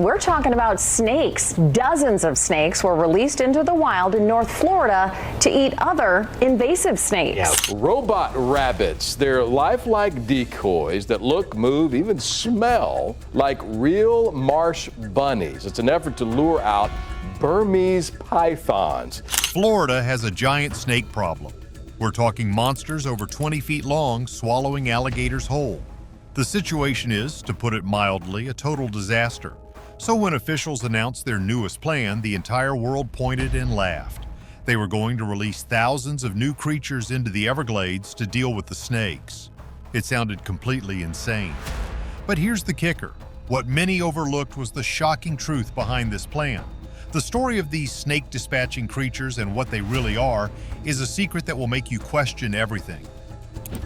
we're talking about snakes. Dozens of snakes were released into the wild in North Florida to eat other invasive snakes. Robot rabbits. They're lifelike decoys that look, move, even smell like real marsh bunnies. It's an effort to lure out Burmese pythons. Florida has a giant snake problem. We're talking monsters over 20 feet long swallowing alligators whole. The situation is, to put it mildly, a total disaster. So when officials announced their newest plan, the entire world pointed and laughed. They were going to release thousands of new creatures into the Everglades to deal with the snakes. It sounded completely insane. But here's the kicker. What many overlooked was the shocking truth behind this plan. The story of these snake-dispatching creatures and what they really are is a secret that will make you question everything.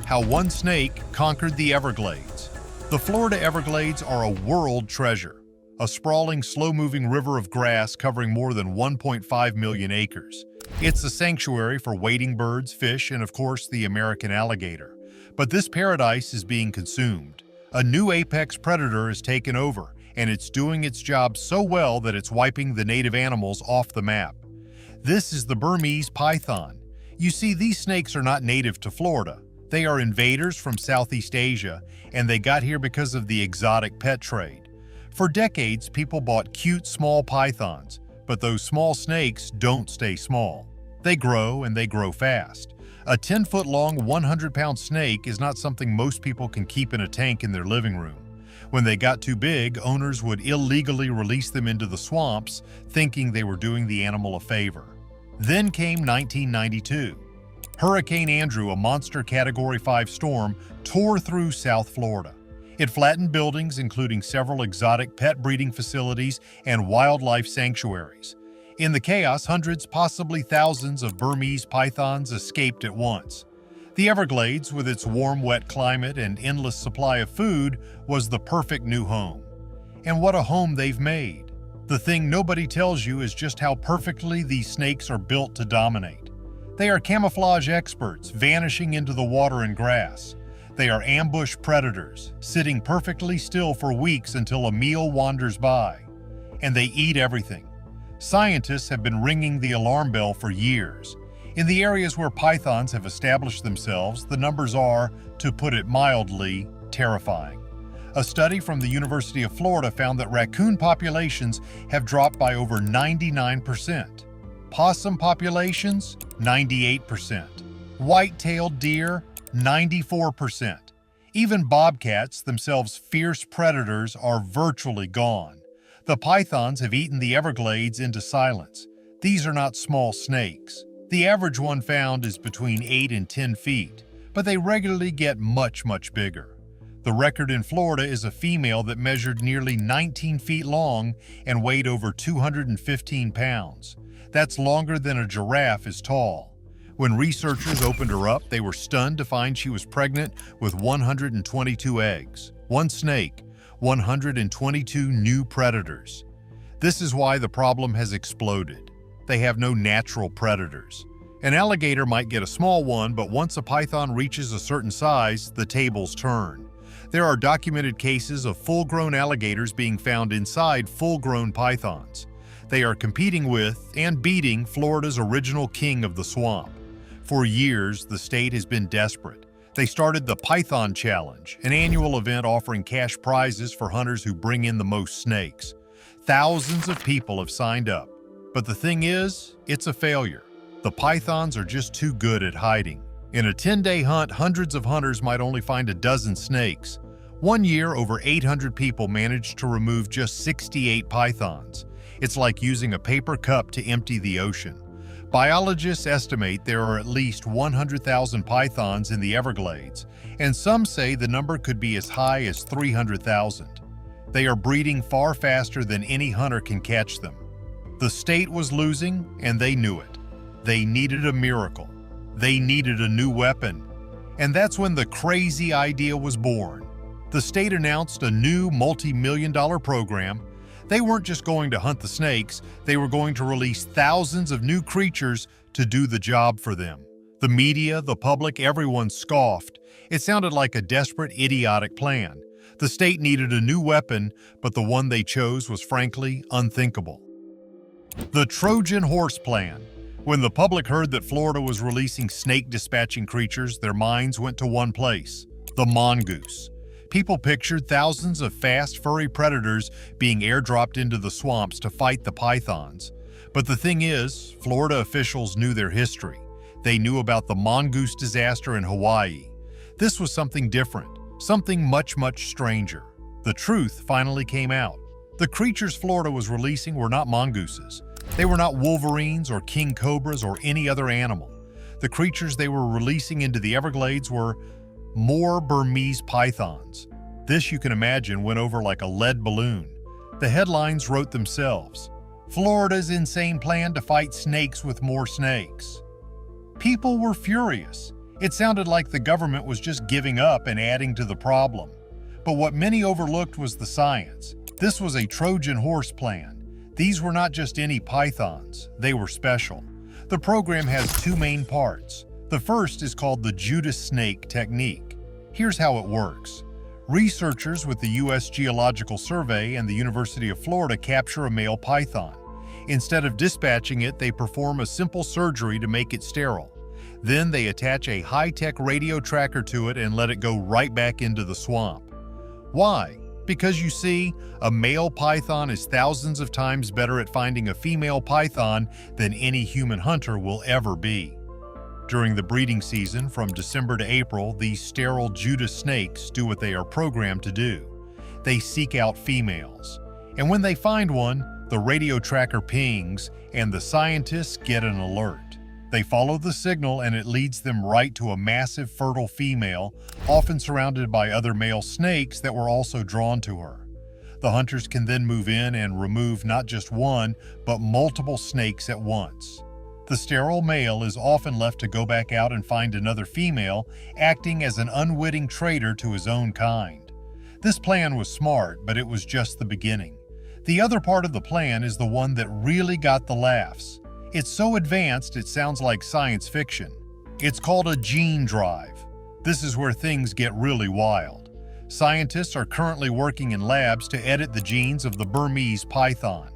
How one snake conquered the Everglades. The Florida Everglades are a world treasure, a sprawling, slow-moving river of grass covering more than 1.5 million acres. It's a sanctuary for wading birds, fish, and of course the American alligator. But this paradise is being consumed. A new apex predator has taken over, and it's doing its job so well that it's wiping the native animals off the map. This is the Burmese python. You see, these snakes are not native to Florida. They are invaders from Southeast Asia, and they got here because of the exotic pet trade. For decades, people bought cute small pythons, but those small snakes don't stay small. They grow, and they grow fast. A 10-foot-long, 100-pound snake is not something most people can keep in a tank in their living room. When they got too big, owners would illegally release them into the swamps, thinking they were doing the animal a favor. Then came 1992. Hurricane Andrew, a monster Category 5 storm, tore through South Florida. It flattened buildings, including several exotic pet breeding facilities and wildlife sanctuaries. In the chaos, hundreds, possibly thousands of Burmese pythons escaped at once. The Everglades, with its warm, wet climate and endless supply of food, was the perfect new home. And what a home they've made. The thing nobody tells you is just how perfectly these snakes are built to dominate. They are camouflage experts, vanishing into the water and grass. They are ambush predators, sitting perfectly still for weeks until a meal wanders by. And they eat everything. Scientists have been ringing the alarm bell for years. In the areas where pythons have established themselves, the numbers are, to put it mildly, terrifying. A study from the University of Florida found that raccoon populations have dropped by over 99%. Possum populations, 98%. White-tailed deer, 94%. Even bobcats, themselves fierce predators, are virtually gone. The pythons have eaten the Everglades into silence. These are not small snakes. The average one found is between 8 and 10 feet, but they regularly get much, much bigger. The record in Florida is a female that measured nearly 19 feet long and weighed over 215 pounds. That's longer than a giraffe is tall. When researchers opened her up, they were stunned to find she was pregnant with 122 eggs. One snake, 122 new predators. This is why the problem has exploded. They have no natural predators. An alligator might get a small one, but once a python reaches a certain size, the tables turn. There are documented cases of full-grown alligators being found inside full-grown pythons. They are competing with and beating Florida's original king of the swamp. For years, the state has been desperate. They started the Python Challenge, an annual event offering cash prizes for hunters who bring in the most snakes. Thousands of people have signed up. But the thing is, it's a failure. The pythons are just too good at hiding. In a 10-day hunt, hundreds of hunters might only find a dozen snakes. One year, over 800 people managed to remove just 68 pythons. It's like using a paper cup to empty the ocean. Biologists estimate there are at least 100,000 pythons in the Everglades, and some say the number could be as high as 300,000. They are breeding far faster than any hunter can catch them. The state was losing, and they knew it. They needed a miracle. They needed a new weapon. And that's when the crazy idea was born. The state announced a new multi-million-dollar program. They weren't just going to hunt the snakes, they were going to release thousands of new creatures to do the job for them. The media, the public, everyone scoffed. It sounded like a desperate, idiotic plan. The state needed a new weapon, but the one they chose was frankly unthinkable. The Trojan Horse Plan. When the public heard that Florida was releasing snake-dispatching creatures, their minds went to one place: the mongoose. People pictured thousands of fast, furry predators being airdropped into the swamps to fight the pythons. But the thing is, Florida officials knew their history. They knew about the mongoose disaster in Hawaii. This was something different, something much, much stranger. The truth finally came out. The creatures Florida was releasing were not mongooses. They were not wolverines or king cobras or any other animal. The creatures they were releasing into the Everglades were more Burmese pythons. This, you can imagine, went over like a lead balloon. The headlines wrote themselves: Florida's insane plan to fight snakes with more snakes. People were furious. It sounded like the government was just giving up and adding to the problem. But what many overlooked was the science. This was a Trojan horse plan. These were not just any pythons, they were special. The program has two main parts. The first is called the Judith snake technique. Here's how it works. Researchers with the U.S. Geological Survey and the University of Florida capture a male python. Instead of dispatching it, they perform a simple surgery to make it sterile. Then they attach a high-tech radio tracker to it and let it go right back into the swamp. Why? Because you see, a male python is thousands of times better at finding a female python than any human hunter will ever be. During the breeding season, from December to April, these sterile Judith snakes do what they are programmed to do. They seek out females. And when they find one, the radio tracker pings, and the scientists get an alert. They follow the signal and it leads them right to a massive fertile female, often surrounded by other male snakes that were also drawn to her. The hunters can then move in and remove not just one, but multiple snakes at once. The sterile male is often left to go back out and find another female, acting as an unwitting traitor to his own kind. This plan was smart, but it was just the beginning. The other part of the plan is the one that really got the laughs. It's so advanced it sounds like science fiction. It's called a gene drive. This is where things get really wild. Scientists are currently working in labs to edit the genes of the Burmese python.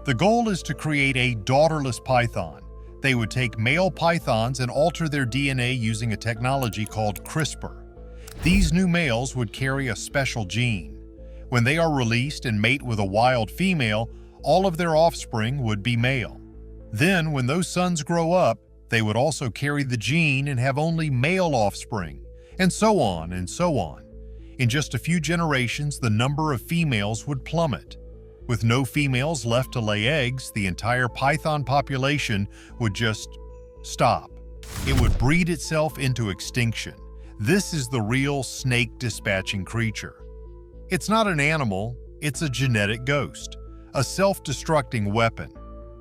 The goal is to create a daughterless python. They would take male pythons and alter their DNA using a technology called CRISPR. These new males would carry a special gene. When they are released and mate with a wild female, all of their offspring would be male. Then, when those sons grow up, they would also carry the gene and have only male offspring, and so on and so on. In just a few generations, the number of females would plummet. With no females left to lay eggs, the entire python population would just stop. It would breed itself into extinction. This is the real snake-dispatching creature. It's not an animal, it's a genetic ghost, a self-destructing weapon.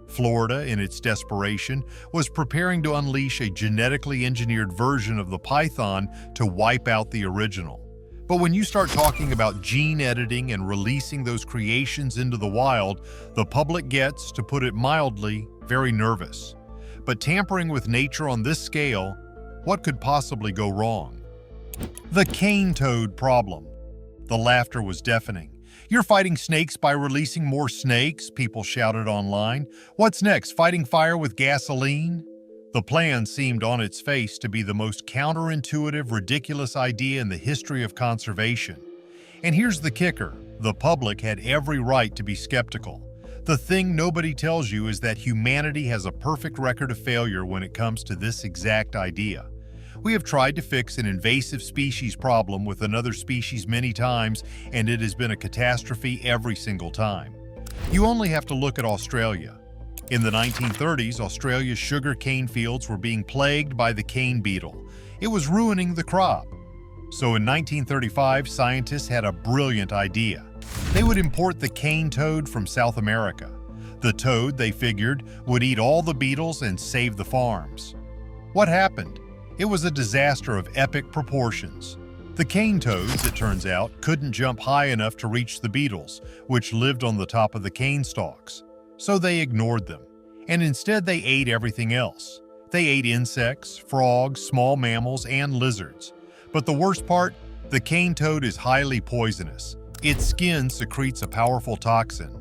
Florida, in its desperation, was preparing to unleash a genetically engineered version of the python to wipe out the original. But when you start talking about gene editing and releasing those creations into the wild, the public gets, to put it mildly, very nervous. But tampering with nature on this scale, what could possibly go wrong? The cane toad problem. The laughter was deafening. You're fighting snakes by releasing more snakes, people shouted online. What's next, fighting fire with gasoline? The plan seemed on its face to be the most counterintuitive, ridiculous idea in the history of conservation. And here's the kicker: the public had every right to be skeptical. The thing nobody tells you is that humanity has a perfect record of failure when it comes to this exact idea. We have tried to fix an invasive species problem with another species many times, and it has been a catastrophe every single time. You only have to look at Australia. In the 1930s, Australia's sugar cane fields were being plagued by the cane beetle. It was ruining the crop. So in 1935, scientists had a brilliant idea. They would import the cane toad from South America. The toad, they figured, would eat all the beetles and save the farms. What happened? It was a disaster of epic proportions. The cane toads, it turns out, couldn't jump high enough to reach the beetles, which lived on the top of the cane stalks. So they ignored them, and instead they ate everything else. They ate insects, frogs, small mammals, and lizards. But the worst part, The cane toad is highly poisonous. Its skin secretes a powerful toxin.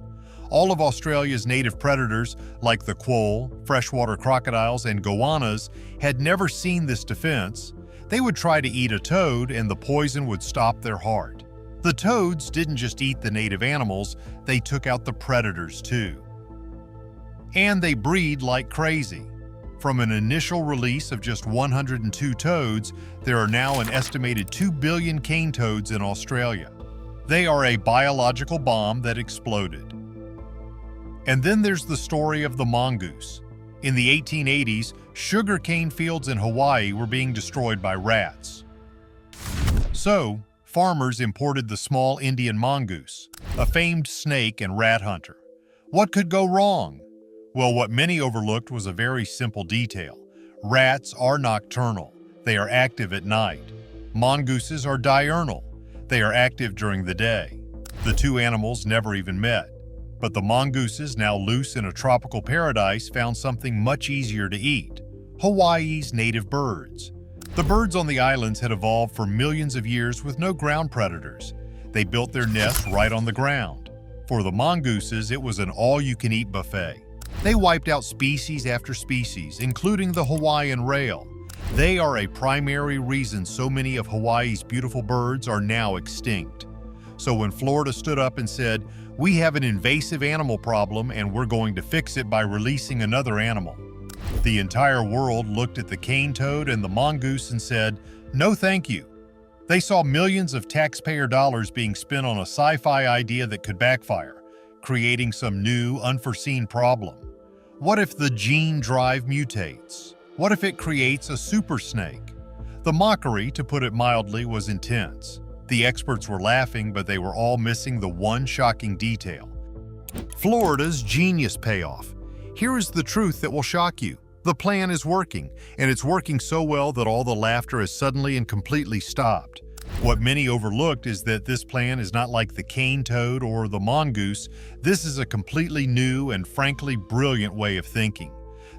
All of Australia's native predators, like the quoll, freshwater crocodiles, and goannas, had never seen this defense. They would try to eat a toad and the poison would stop their heart. The toads didn't just eat the native animals, they took out the predators too. And they breed like crazy. From an initial release of just 102 toads, there are now an estimated 2 billion cane toads in Australia. They are a biological bomb that exploded. And then there's the story of the mongoose. In the 1880s, sugarcane fields in Hawaii were being destroyed by rats. So, farmers imported the small Indian mongoose, a famed snake and rat hunter. What could go wrong? Well, what many overlooked was a very simple detail. Rats are nocturnal. They are active at night. Mongooses are diurnal. They are active during the day. The two animals never even met. But the mongooses, now loose in a tropical paradise, found something much easier to eat: Hawaii's native birds. The birds on the islands had evolved for millions of years with no ground predators. They built their nests right on the ground. For the mongooses, it was an all-you-can-eat buffet. They wiped out species after species, including the Hawaiian rail. They are a primary reason so many of Hawaii's beautiful birds are now extinct. So when Florida stood up and said, "We have an invasive animal problem and we're going to fix it by releasing another animal," the entire world looked at the cane toad and the mongoose and said, "No thank you." They saw millions of taxpayer dollars being spent on a sci-fi idea that could backfire, creating some new, unforeseen problem. What if the gene drive mutates? What if it creates a super snake? The mockery, to put it mildly, was intense. The experts were laughing, but they were all missing the one shocking detail: Florida's genius payoff. Here is the truth that will shock you. The plan is working, and it's working so well that all the laughter has suddenly and completely stopped. What many overlooked is that this plan is not like the cane toad or the mongoose. This is a completely new and frankly brilliant way of thinking.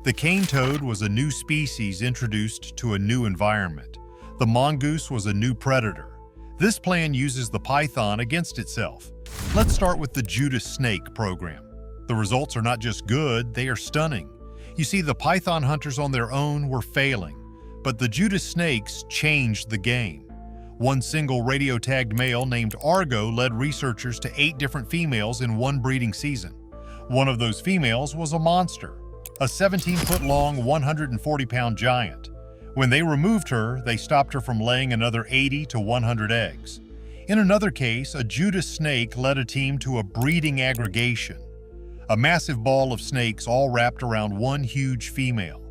The cane toad was a new species introduced to a new environment. The mongoose was a new predator. This plan uses the python against itself. Let's start with the Judith snake program. The results are not just good, they are stunning. You see, the python hunters on their own were failing, but the Judith snakes changed the game. One single radio-tagged male named Argo led researchers to 8 different females in one breeding season. One of those females was a monster, a 17-foot-long, 140-pound giant. When they removed her, they stopped her from laying another 80 to 100 eggs. In another case, a Judith snake led a team to a breeding aggregation, a massive ball of snakes all wrapped around one huge female.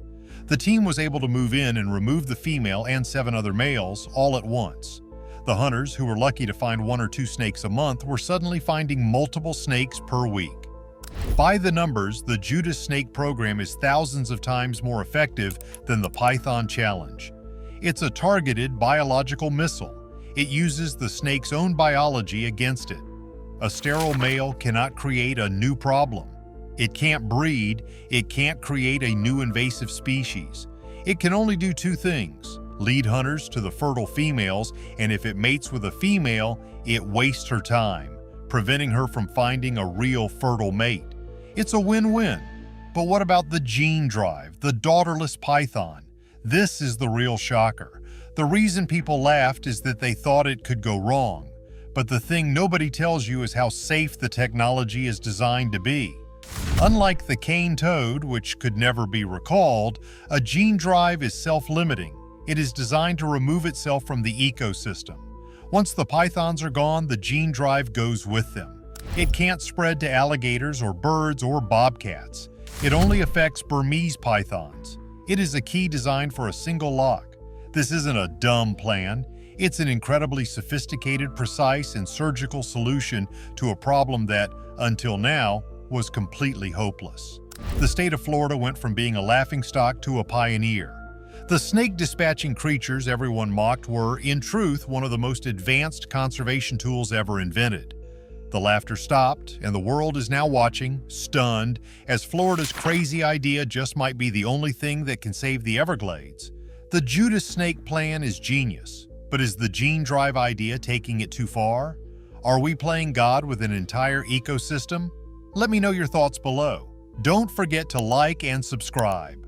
The team was able to move in and remove the female and 7 other males all at once. The hunters, who were lucky to find 1 or 2 snakes a month, were suddenly finding multiple snakes per week. By the numbers, the Judith snake program is thousands of times more effective than the Python challenge. It's a targeted biological missile. It uses the snake's own biology against it. A sterile male cannot create a new problem. It can't breed. It can't create a new invasive species. It can only do 2 things: lead hunters to the fertile females, and if it mates with a female, it wastes her time, preventing her from finding a real fertile mate. It's a win-win. But what about the gene drive, the daughterless python? This is the real shocker. The reason people laughed is that they thought it could go wrong. But the thing nobody tells you is how safe the technology is designed to be. Unlike the cane toad, which could never be recalled, a gene drive is self-limiting. It is designed to remove itself from the ecosystem. Once the pythons are gone, the gene drive goes with them. It can't spread to alligators or birds or bobcats. It only affects Burmese pythons. It is a key designed for a single lock. This isn't a dumb plan. It's an incredibly sophisticated, precise, and surgical solution to a problem that, until now, was completely hopeless. The state of Florida went from being a laughingstock to a pioneer. The snake-dispatching creatures everyone mocked were, in truth, one of the most advanced conservation tools ever invented. The laughter stopped, and the world is now watching, stunned, as Florida's crazy idea just might be the only thing that can save the Everglades. The Judith snake plan is genius, But is the gene drive idea taking it too far? Are we playing God with an entire ecosystem? Let me know your thoughts below. Don't forget to like and subscribe.